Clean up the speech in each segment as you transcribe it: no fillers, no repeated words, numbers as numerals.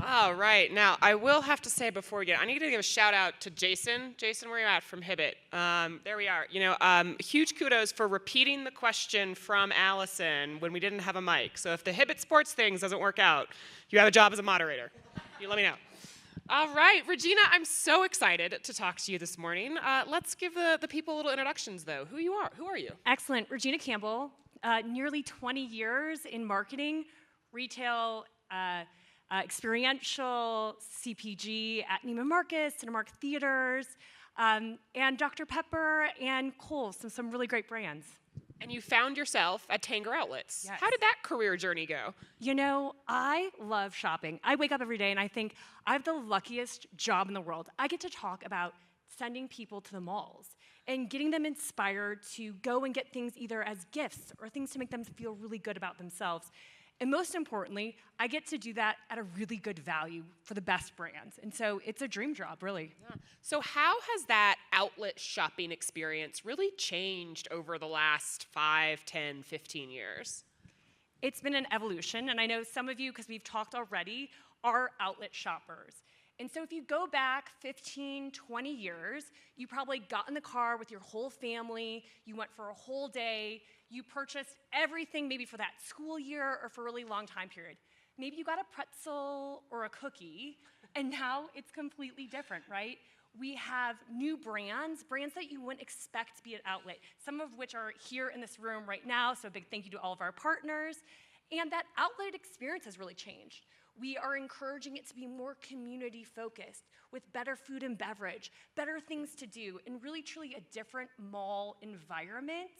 All right. Now, I will have to say before we get, I need to give a shout out to Jason. Jason, where you at from Hibbit? There we are. Huge kudos for repeating the question from Allison when we didn't have a mic. So if the Hibbit sports things doesn't work out, you have a job as a moderator. You let me know. All right, Regina, I'm so excited to talk to you this morning. Let's give the people little introductions, though. Who you are? Who are you? Excellent. Regina Campbell, nearly 20 years in marketing, retail, experiential, CPG at Neiman Marcus, Cinemark Theaters, and Dr. Pepper and Kohl's, some really great brands. And you found yourself at Tanger Outlets. Yes. How did that career journey go? You know, I love shopping. I wake up every day and I think I have the luckiest job in the world. I get to talk about sending people to the malls and getting them inspired to go and get things either as gifts or things to make them feel really good about themselves. And most importantly, I get to do that at a really good value for the best brands. And so it's a dream job, really. Yeah. So how has that outlet shopping experience really changed over the last 5, 10, 15 years? It's been an evolution, and I know some of you, because we've talked already, are outlet shoppers. And so if you go back 15, 20 years, you probably got in the car with your whole family, you went for a whole day, you purchased everything maybe for that school year or for a really long time period. Maybe you got a pretzel or a cookie, and now it's completely different, right? We have new brands that you wouldn't expect to be at outlet, some of which are here in this room right now, so a big thank you to all of our partners. And that outlet experience has really changed. We are encouraging it to be more community focused with better food and beverage, better things to do, and really truly a different mall environment.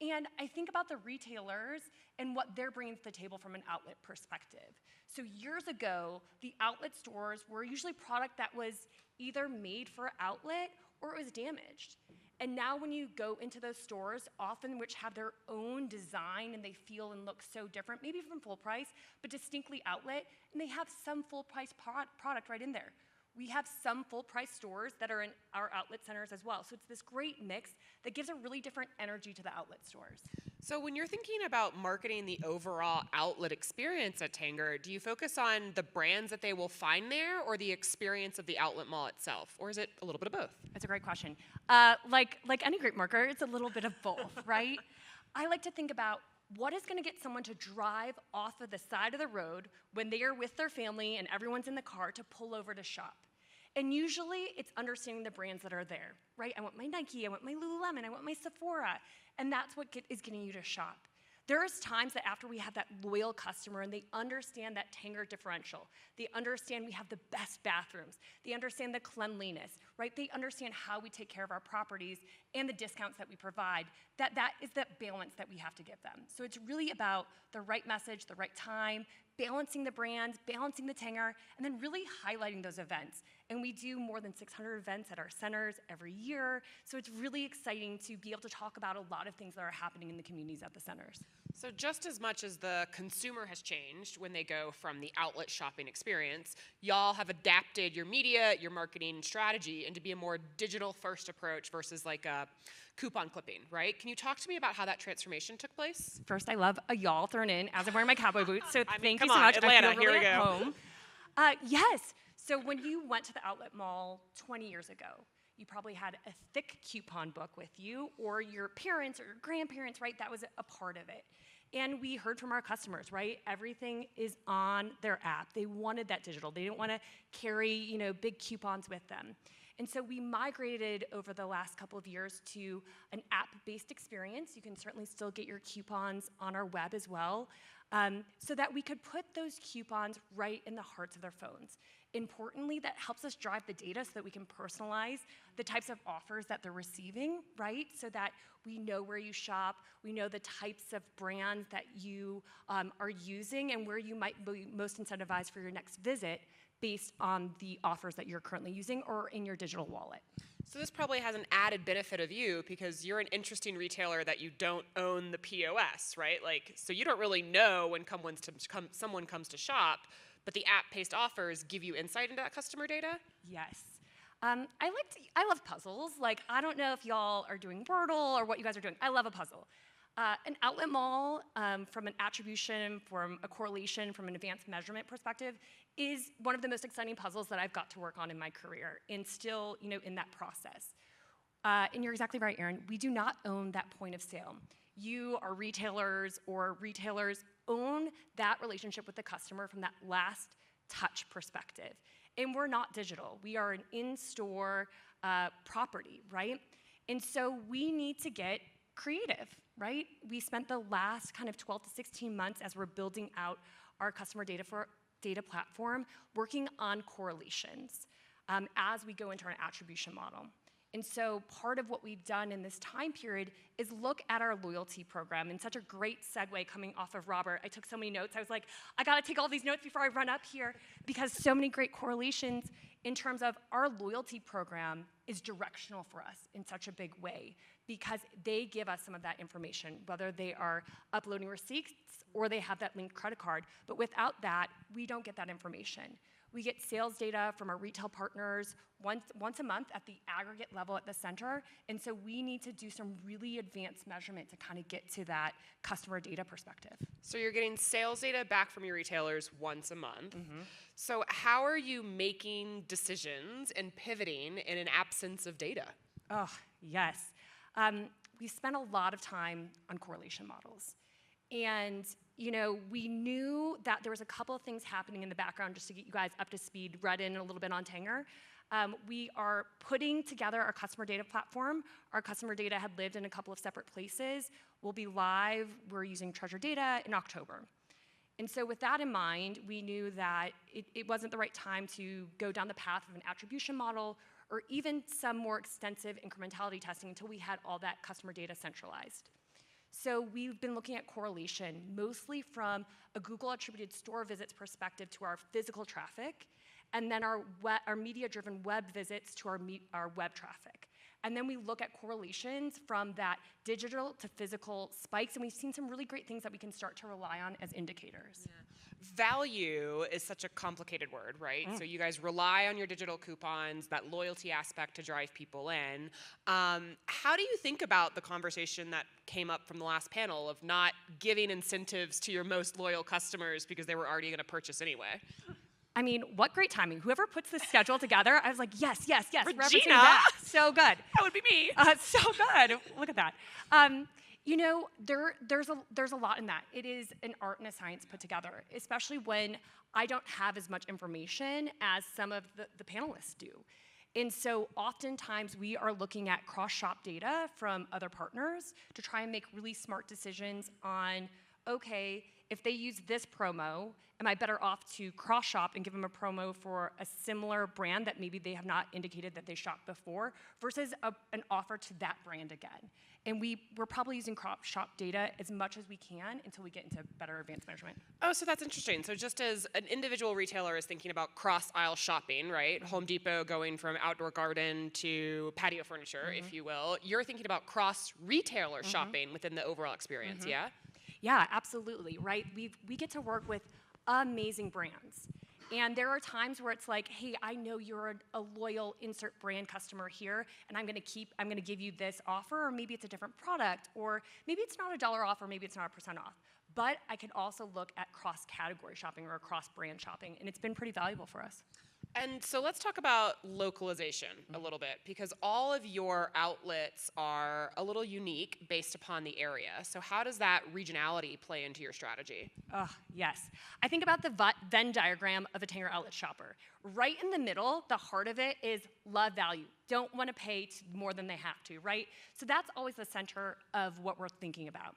And I think about the retailers and what they're bringing to the table from an outlet perspective. So years ago, the outlet stores were usually product that was either made for outlet or it was damaged. And now when you go into those stores, often which have their own design and they feel and look so different, maybe from full price, but distinctly outlet, and they have some full price product right in there. We have some full price stores that are in our outlet centers as well. So it's this great mix that gives a really different energy to the outlet stores. So when you're thinking about marketing the overall outlet experience at Tanger, do you focus on the brands that they will find there or the experience of the outlet mall itself? Or is it a little bit of both? That's a great question. Like any great marketer, it's a little bit of both, right? I like to think about what is going to get someone to drive off of the side of the road when they are with their family and everyone's in the car to pull over to shop. And usually it's understanding the brands that are there, right? I want my Nike, I want my Lululemon, I want my Sephora, and that's what is getting you to shop. There's times that after we have that loyal customer and they understand that Tanger differential, they understand we have the best bathrooms, they understand the cleanliness, right? They understand how we take care of our properties and the discounts that we provide, that is that balance that we have to give them. So it's really about the right message, the right time, balancing the brands, balancing the Tanger, and then really highlighting those events. And we do more than 600 events at our centers every year, so it's really exciting to be able to talk about a lot of things that are happening in the communities at the centers. So just as much as the consumer has changed when they go from the outlet shopping experience, y'all have adapted your media, your marketing strategy into be a more digital first approach versus like a coupon clipping, right? Can you talk to me about how that transformation took place? First, I love a y'all thrown in as I'm wearing my cowboy boots, so thank you so on, much. Atlanta, I feel really here we at go. home. Yes, so when you went to the outlet mall 20 years ago, you probably had a thick coupon book with you, or your parents or your grandparents, right? That was a part of it. And we heard from our customers, right? Everything is on their app. They wanted that digital. They didn't want to carry, big coupons with them. And so we migrated over the last couple of years to an app-based experience. You can certainly still get your coupons on our web as well, so that we could put those coupons right in the hearts of their phones. Importantly, that helps us drive the data so that we can personalize the types of offers that they're receiving, right? So that we know where you shop, we know the types of brands that you are using and where you might be most incentivized for your next visit based on the offers that you're currently using or in your digital wallet. So this probably has an added benefit of you because you're an interesting retailer that you don't own the POS, right? So you don't really know when someone comes to shop, but the app-based offers give you insight into that customer data? Yes. I love puzzles. I don't know if y'all are doing Wordle or what you guys are doing. I love a puzzle. An outlet mall, from an attribution, from a correlation, from an advanced measurement perspective, is one of the most exciting puzzles that I've got to work on in my career, and still, in that process. And you're exactly right, Erin. We do not own that point of sale. You, our retailers, or retailers own that relationship with the customer from that last touch perspective. And we're not digital. We are an in-store property, right? And so we need to get creative, right? We spent the last kind of 12 to 16 months as we're building out our customer data platform, working on correlations as we go into our attribution model. And so part of what we've done in this time period is look at our loyalty program. And such a great segue coming off of Robert. I took so many notes. I was like, I got to take all these notes before I run up here, because so many great correlations in terms of our loyalty program is directional for us in such a big way, because they give us some of that information, whether they are uploading receipts or they have that linked credit card. But without that, we don't get that information. We get sales data from our retail partners once a month at the aggregate level at the center, and so we need to do some really advanced measurement to kind of get to that customer data perspective. So you're getting sales data back from your retailers once a month. So how are you making decisions and pivoting in an absence of data? Oh, yes. We spent a lot of time on correlation models. And, we knew that there was a couple of things happening in the background, just to get you guys up to speed, read in a little bit on Tanger. We are putting together our customer data platform. Our customer data had lived in a couple of separate places. We'll be live. We're using Treasure Data in October. And so with that in mind, we knew that it wasn't the right time to go down the path of an attribution model or even some more extensive incrementality testing until we had all that customer data centralized. So we've been looking at correlation, mostly from a Google attributed store visits perspective to our physical traffic, and then our media-driven web visits to our web traffic. And then we look at correlations from that digital to physical spikes, and we've seen some really great things that we can start to rely on as indicators. Yeah. Value is such a complicated word, right? So you guys rely on your digital coupons, that loyalty aspect to drive people in. How do you think about the conversation that came up from the last panel of not giving incentives to your most loyal customers because they were already going to purchase anyway? I mean, what great timing. Whoever puts this schedule together, I was like, yes. Regina! So good. That would be me. So good. Look at that. There's a lot in that. It is an art and a science put together, especially when I don't have as much information as some of the panelists do. And so oftentimes we are looking at cross-shop data from other partners to try and make really smart decisions on, okay, if they use this promo, am I better off to cross-shop and give them a promo for a similar brand that maybe they have not indicated that they shopped before versus an offer to that brand again? And we're probably using cross-shop data as much as we can until we get into better advanced measurement. Oh, so that's interesting. So just as an individual retailer is thinking about cross-aisle shopping, right? Home Depot going from outdoor garden to patio furniture, if you will, you're thinking about cross-retailer shopping within the overall experience, yeah? Yeah, absolutely, right? We get to work with amazing brands. And there are times where it's like, hey, I know you're a loyal insert brand customer here, and I'm gonna give you this offer, or maybe it's a different product, or maybe it's not $1 off, or maybe it's not 1% off. But I can also look at cross-category shopping or cross-brand shopping, and it's been pretty valuable for us. And so let's talk about localization a little bit, because all of your outlets are a little unique based upon the area. So how does that regionality play into your strategy? Oh, yes. I think about the Venn diagram of a Tanger Outlet shopper. Right in the middle, the heart of it is love value. Don't want to pay more than they have to, right? So that's always the center of what we're thinking about.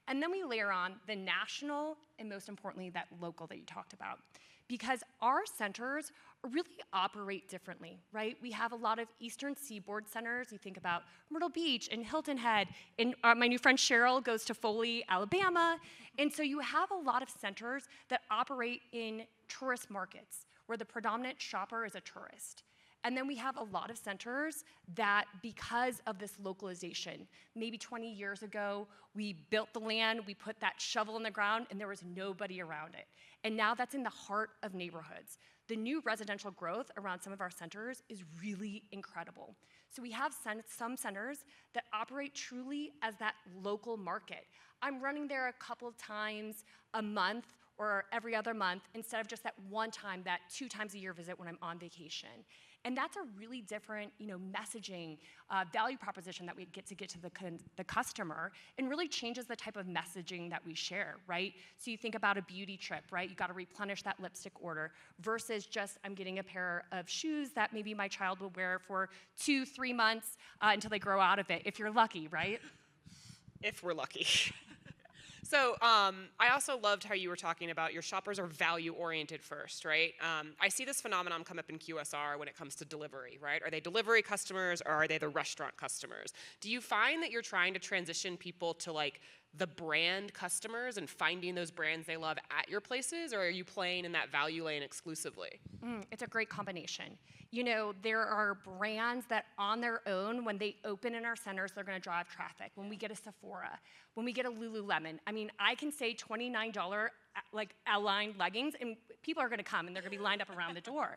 And then we layer on the national and, most importantly, that local that you talked about. Because our centers really operate differently, right? We have a lot of Eastern Seaboard centers. You think about Myrtle Beach and Hilton Head, and my new friend Cheryl goes to Foley, Alabama. And so you have a lot of centers that operate in tourist markets where the predominant shopper is a tourist. And then we have a lot of centers that, because of this localization, maybe 20 years ago, we built the land, we put that shovel in the ground, and there was nobody around it. And now that's in the heart of neighborhoods. The new residential growth around some of our centers is really incredible. So we have some centers that operate truly as that local market. I'm running there a couple of times a month or every other month instead of just that one time, that 2 times a year visit when I'm on vacation. And that's a really different, messaging, value proposition that we get to the customer, and really changes the type of messaging that we share, right? So you think about a beauty trip, right? You got to replenish that lipstick order versus just I'm getting a pair of shoes that maybe my child will wear for 2-3 months until they grow out of it, if you're lucky, right? If we're lucky. So I also loved how you were talking about your shoppers are value-oriented first, right? I see this phenomenon come up in QSR when it comes to delivery, right? Are they delivery customers or are they the restaurant customers? Do you find that you're trying to transition people to like the brand customers and finding those brands they love at your places, or are you playing in that value lane exclusively? It's a great combination. There are brands that on their own, when they open in our centers, they're gonna drive traffic. When we get a Sephora, when we get a Lululemon, I can say $29 aligned leggings, and people are gonna come and they're gonna be lined up around the door.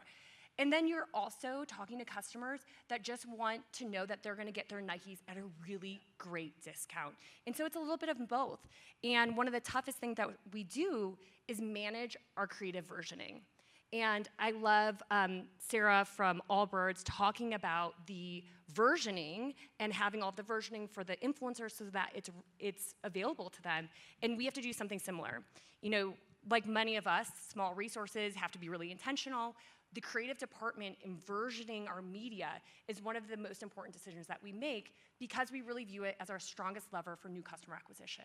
And then you're also talking to customers that just want to know that they're gonna get their Nikes at a really great discount. And so it's a little bit of both. And one of the toughest things that we do is manage our creative versioning. And I love Sarah from Allbirds talking about the versioning and having all of the versioning for the influencers so that it's available to them. And we have to do something similar. Like many of us, small resources have to be really intentional. The creative department in versioning our media is one of the most important decisions that we make because we really view it as our strongest lever for new customer acquisition.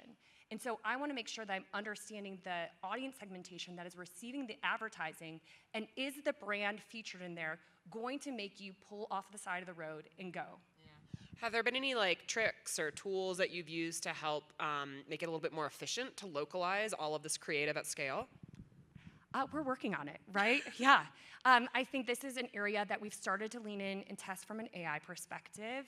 And so I want to make sure that I'm understanding the audience segmentation that is receiving the advertising, and is the brand featured in there going to make you pull off the side of the road and go? Have there been any tricks or tools that you've used to help make it a little bit more efficient to localize all of this creative at scale? We're working on it, right? Yeah. I think this is an area that we've started to lean in and test from an AI perspective.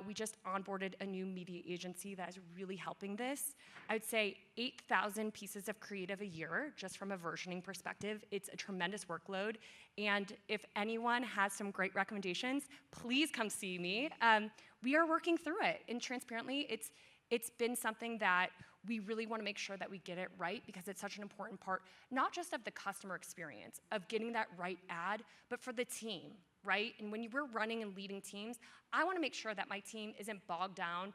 We just onboarded a new media agency that is really helping this. I would say 8,000 pieces of creative a year, just from a versioning perspective. It's a tremendous workload. And if anyone has some great recommendations, please come see me. We are working through it. And transparently, it's been something that we really want to make sure that we get it right, because it's such an important part, not just of the customer experience, of getting that right ad, but for the team, right? And when we're running and leading teams, I want to make sure that my team isn't bogged down,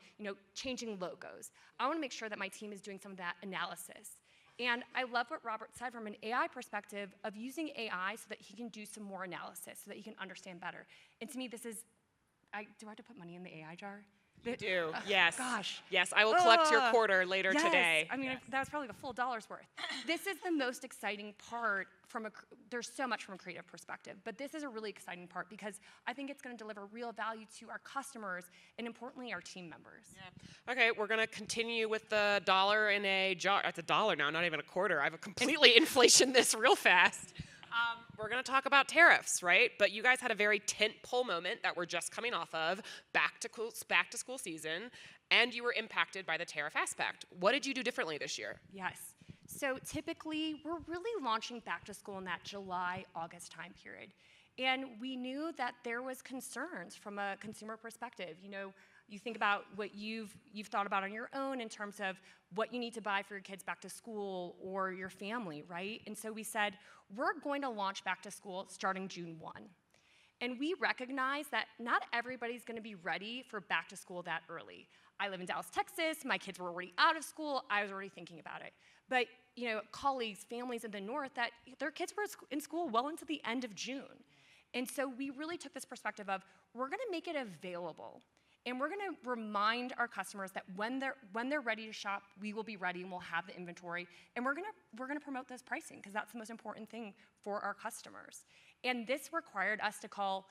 changing logos. I want to make sure that my team is doing some of that analysis. And I love what Robert said from an AI perspective of using AI so that he can do some more analysis, so that he can understand better. And to me, do I have to put money in the AI jar? You do, yes. Gosh. Yes, I will collect your quarter later yes. today. That was probably the full dollar's worth. This is the most exciting part there's so much from a creative perspective, but this is a really exciting part because I think it's gonna deliver real value to our customers and importantly, our team members. Yeah. Okay, we're gonna continue with the dollar in a jar. It's a dollar now, not even a quarter. I've completely inflation this real fast. We're going to talk about tariffs, right? But you guys had a very tent-pole moment that we're just coming off of, back to school season, and you were impacted by the tariff aspect. What did you do differently this year? Yes. So typically, we're really launching back to school in that July, August time period. And we knew that there was concerns from a consumer perspective. You think about what you've thought about on your own in terms of what you need to buy for your kids back to school or your family, right? And so we said, we're going to launch back to school starting June 1. And we recognize that not everybody's gonna be ready for back to school that early. I live in Dallas, Texas. My kids were already out of school. I was already thinking about it. But colleagues, families in the north, that their kids were in school well into the end of June. And so we really took this perspective of, we're gonna make it available. And we're gonna remind our customers that when they're ready to shop, we will be ready and we'll have the inventory. And we're gonna promote those pricing, because that's the most important thing for our customers. And this required us to call,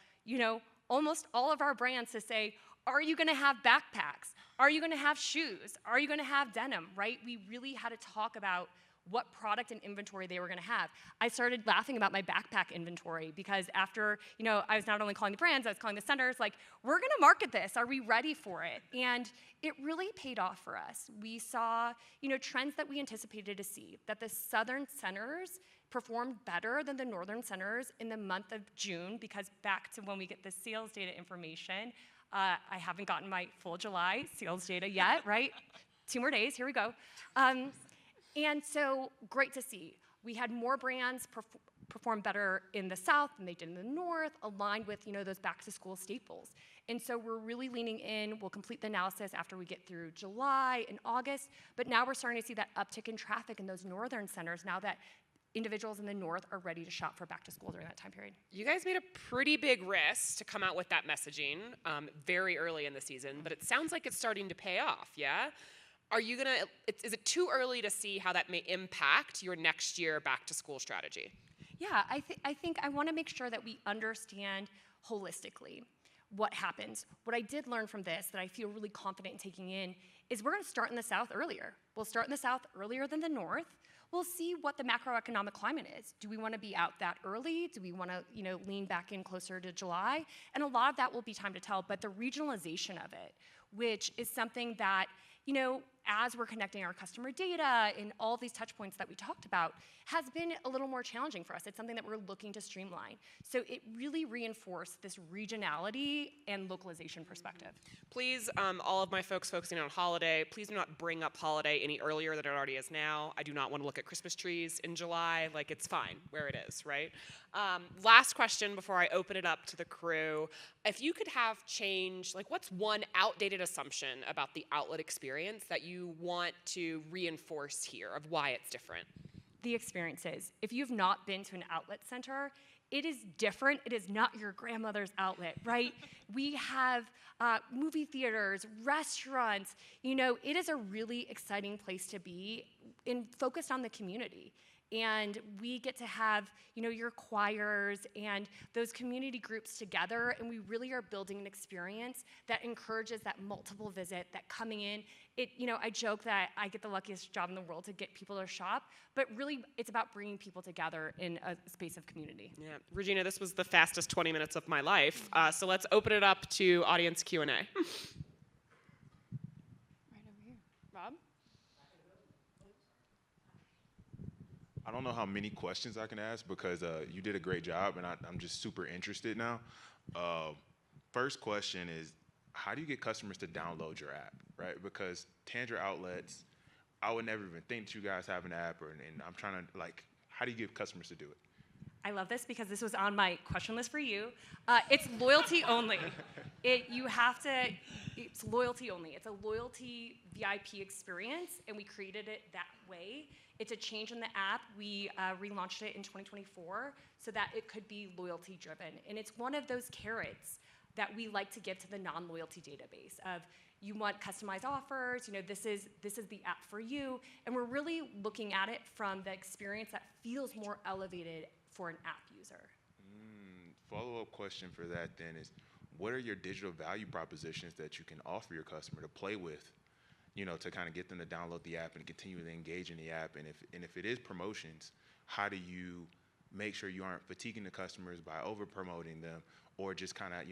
almost all of our brands to say, are you gonna have backpacks? Are you gonna have shoes? Are you gonna have denim, right? We really had to talk about what product and inventory they were going to have. I started laughing about my backpack inventory because after, I was not only calling the brands, I was calling the centers, like, we're going to market this. Are we ready for it? And it really paid off for us. We saw, trends that we anticipated to see, that the southern centers performed better than the northern centers in the month of June, because back to when we get the sales data information, I haven't gotten my full July sales data yet, right? 2 more days, here we go. And so, great to see. We had more brands perform better in the South than they did in the North, aligned with, those back-to-school staples. And so we're really leaning in. We'll complete the analysis after we get through July and August, but now we're starting to see that uptick in traffic in those northern centers now that individuals in the North are ready to shop for back-to-school during that time period. You guys made a pretty big risk to come out with that messaging very early in the season, but it sounds like it's starting to pay off, yeah? Is it too early to see how that may impact your next year back-to-school strategy? Yeah, I think I want to make sure that we understand holistically what happens. What I did learn from this that I feel really confident in taking in is we're going to start in the South earlier. We'll start in the South earlier than the North. We'll see what the macroeconomic climate is. Do we want to be out that early? Do we want to, lean back in closer to July? And a lot of that will be time to tell, but the regionalization of it, which is something that, as we're connecting our customer data and all these touch points that we talked about, has been a little more challenging for us. It's something that we're looking to streamline. So it really reinforced this regionality and localization perspective. Please, all of my folks focusing on holiday, please do not bring up holiday any earlier than it already is now. I do not want to look at Christmas trees in July. Like, it's fine where it is, right? Last question before I open it up to the crew. If you could have change, like, what's one outdated assumption about the outlet experience that you want to reinforce here of why it's different? The experiences. If you've not been to an outlet center, it is different. It is not your grandmother's outlet, right? We have movie theaters, restaurants. It is a really exciting place to be and focused on the community. And we get to have, your choirs and those community groups together, and we really are building an experience that encourages that multiple visit, that coming in. I joke that I get the luckiest job in the world to get people to shop, but really it's about bringing people together in a space of community. Yeah, Regina, this was the fastest 20 minutes of my life, so let's open it up to audience Q&A. Right over here. Rob? I don't know how many questions I can ask because you did a great job, and I'm just super interested now. First question is, how do you get customers to download your app, right? Because Tanger Outlets, I would never even think that you guys have an app, and I'm trying to, how do you get customers to do it? I love this because this was on my question list for you. It's loyalty only. It's loyalty only. It's a loyalty VIP experience, and we created it that way. It's a change in the app. We relaunched it in 2024 so that it could be loyalty driven. And it's one of those carrots that we like to give to the non-loyalty database of, you want customized offers, this is the app for you. And we're really looking at it from the experience that feels more elevated for an app user. Follow-up question for that then is, what are your digital value propositions that you can offer your customer to play with, to kind of get them to download the app and continue to engage in the app? And if it is promotions, how do you make sure you aren't fatiguing the customers by over-promoting them or just kind of,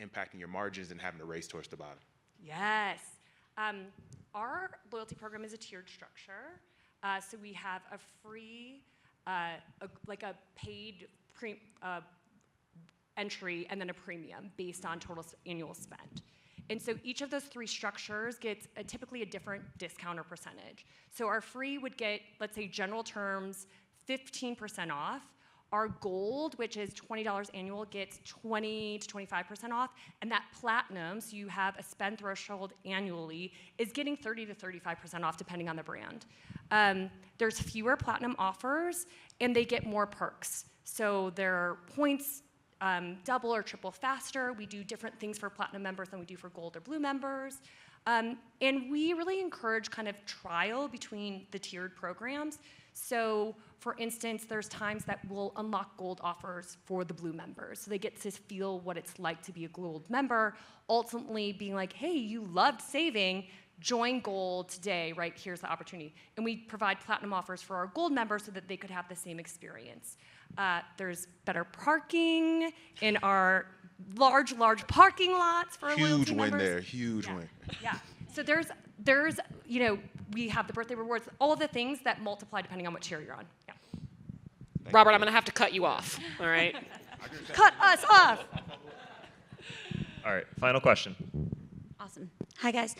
impacting your margins and having to race towards the bottom? Yes. Our loyalty program is a tiered structure. So we have a free, like a paid entry and then a premium based on total annual spend. And so each of those 3 structures gets typically a different discount or percentage. So our free would get, let's say general terms, 15% off. Our gold, which is $20 annual, gets 20 to 25% off. And that platinum, so you have a spend threshold annually, is getting 30 to 35% off depending on the brand. There's fewer platinum offers, and they get more perks. So their points double or triple faster. We do different things for platinum members than we do for gold or blue members. And we really encourage kind of trial between the tiered programs. So, for instance, there's times that we'll unlock gold offers for the blue members. So they get to feel what it's like to be a gold member, ultimately being like, hey, you loved saving, join Gold today, right? Here's the opportunity. And we provide platinum offers for our Gold members so that they could have the same experience. There's better parking in our large parking lots for Huge loyalty win members. there, huge win. Yeah. So there's, we have the birthday rewards, all the things that multiply depending on what tier you're on. Yeah. Robert, I'm going to have to cut you off, all right? Cut us off. All right, final question. Awesome. Hi, guys.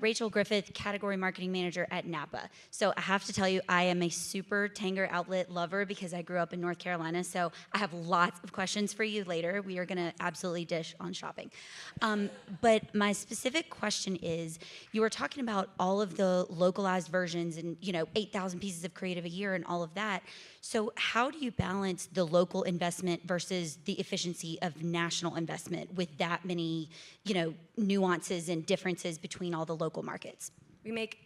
Rachel Griffith, Category Marketing Manager at Napa. So I have to tell you, I am a super Tanger Outlet lover because I grew up in North Carolina. So I have lots of questions for you later. We are going to absolutely dish on shopping. But my specific question is, you were talking about all of the localized versions and, 8,000 pieces of creative a year and all of that. So how do you balance the local investment versus the efficiency of national investment with that many, nuances and differences between all the local markets? We make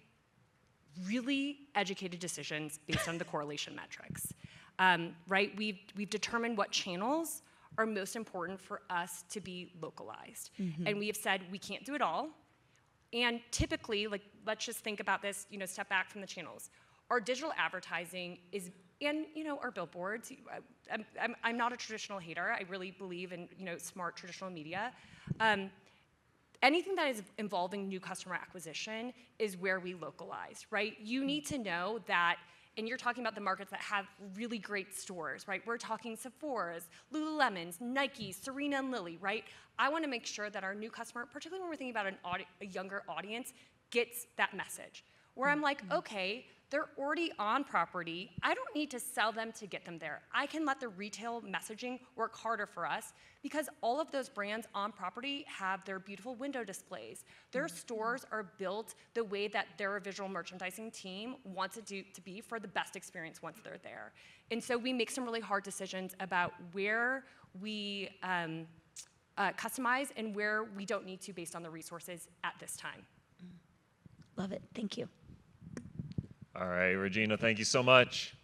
really educated decisions based on the correlation metrics, right? We've determined what channels are most important for us to be localized. And we have said we can't do it all. And typically, let's just think about this, step back from the channels. Our digital advertising is, and our billboards, I'm not a traditional hater. I really believe in, smart traditional media. Anything that is involving new customer acquisition is where we localize, right? You need to know that, and you're talking about the markets that have really great stores, right? We're talking Sephora's, Lululemon's, Nike's, Serena and Lily, right? I want to make sure that our new customer, particularly when we're thinking about a younger audience, gets that message. Where I'm like, okay, they're already on property. I don't need to sell them to get them there. I can let the retail messaging work harder for us because all of those brands on property have their beautiful window displays. Their stores are built the way that their visual merchandising team wants it to be for the best experience once they're there. And so we make some really hard decisions about where we customize and where we don't need to based on the resources at this time. Love it. Thank you. All right, Regina, thank you so much.